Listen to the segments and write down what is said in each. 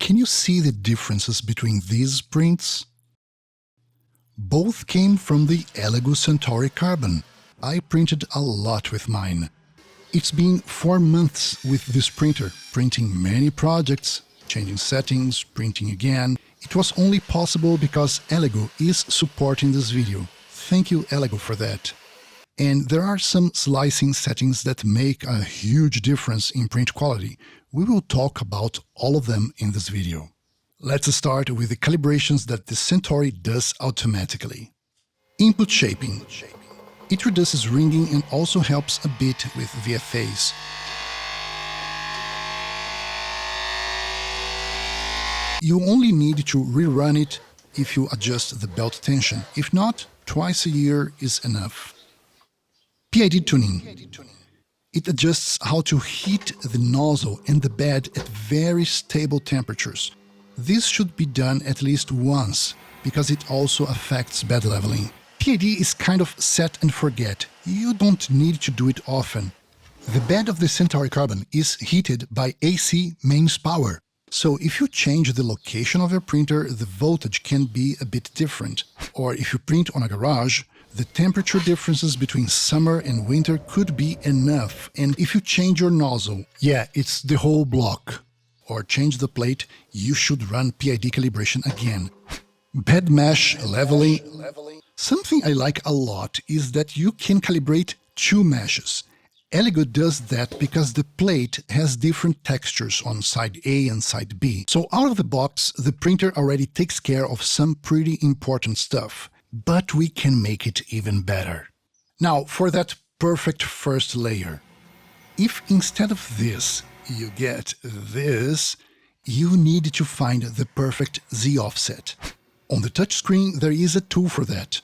Can you see the differences between these prints? Both came from the Elegoo Centauri Carbon. I printed a lot with mine. It's been 4 months with this printer, printing many projects, changing settings, printing again. It was only possible because Elegoo is supporting this video. Thank you, Elegoo, for that. And there are some slicing settings that make a huge difference in print quality. We will talk about all of them in this video. Let's start with the calibrations that the Centuri does automatically. Input shaping. It reduces ringing and also helps a bit with VFAs. You only need to rerun it if you adjust the belt tension. If not, twice a year is enough. PID tuning. It adjusts how to heat the nozzle and the bed at very stable temperatures. This should be done at least once, because it also affects bed leveling. PID is kind of set and forget. You don't need to do it often. The bed of the Centauri Carbon is heated by AC mains power. So if you change the location of your printer, the voltage can be a bit different. Or if you print on a garage, the temperature differences between summer and winter could be enough. And if you change your nozzle, yeah, it's the whole block, or change the plate, you should run PID calibration again. Bed mesh leveling. Something I like a lot is that you can calibrate 2 meshes. Elegoo does that because the plate has different textures on side A and side B. So out of the box, the printer already takes care of some pretty important stuff. But we can make it even better. Now, for that perfect first layer. If instead of this, you get this, you need to find the perfect Z offset. On the touchscreen, there is a tool for that.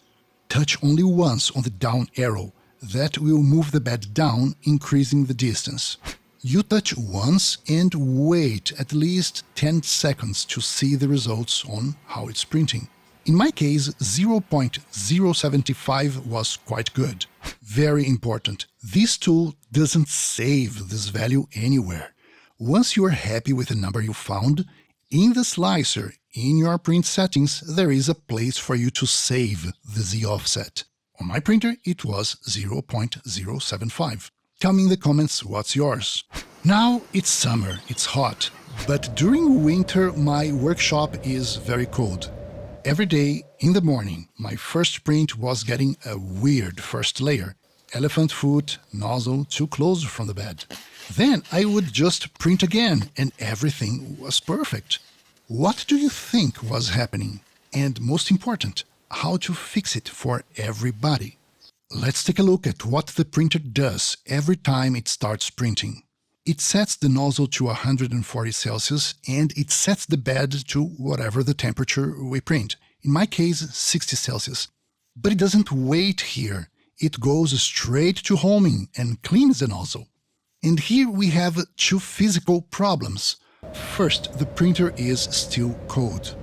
Touch only once on the down arrow. That will move the bed down, increasing the distance. You touch once and wait at least 10 seconds to see the results on how it's printing. In my case, 0.075 was quite good. Very important. This tool doesn't save this value anywhere. Once you are happy with the number you found, in the slicer, in your print settings, there is a place for you to save the Z offset. On my printer, it was 0.075. Tell me in the comments what's yours. Now it's summer, it's hot, but during winter my workshop is very cold. Every day in the morning, my first print was getting a weird first layer. Elephant foot, nozzle too close from the bed. Then I would just print again and everything was perfect. What do you think was happening? And most important, how to fix it for everybody? Let's take a look at what the printer does every time it starts printing. It sets the nozzle to 140 Celsius and it sets the bed to whatever the temperature we print. In my case, 60 Celsius. But it doesn't wait here. It goes straight to homing and cleans the nozzle. And here we have 2 physical problems. First, the printer is still cold.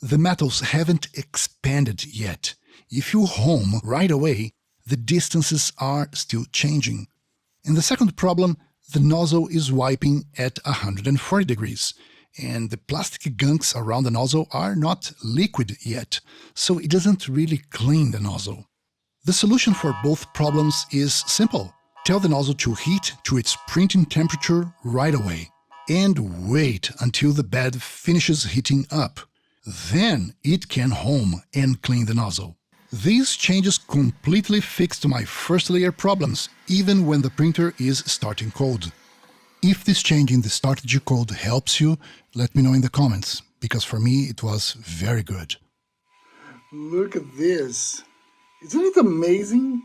The metals haven't expanded yet. If you home right away, the distances are still changing. And the second problem, the nozzle is wiping at 140 degrees, and the plastic gunks around the nozzle are not liquid yet, so it doesn't really clean the nozzle. The solution for both problems is simple. Tell the nozzle to heat to its printing temperature right away, and wait until the bed finishes heating up. Then it can home and clean the nozzle. These changes completely fixed my first layer problems, even when the printer is starting cold. If this change in the strategy code helps you, let me know in the comments, because for me it was very good. Look at this. Isn't it amazing?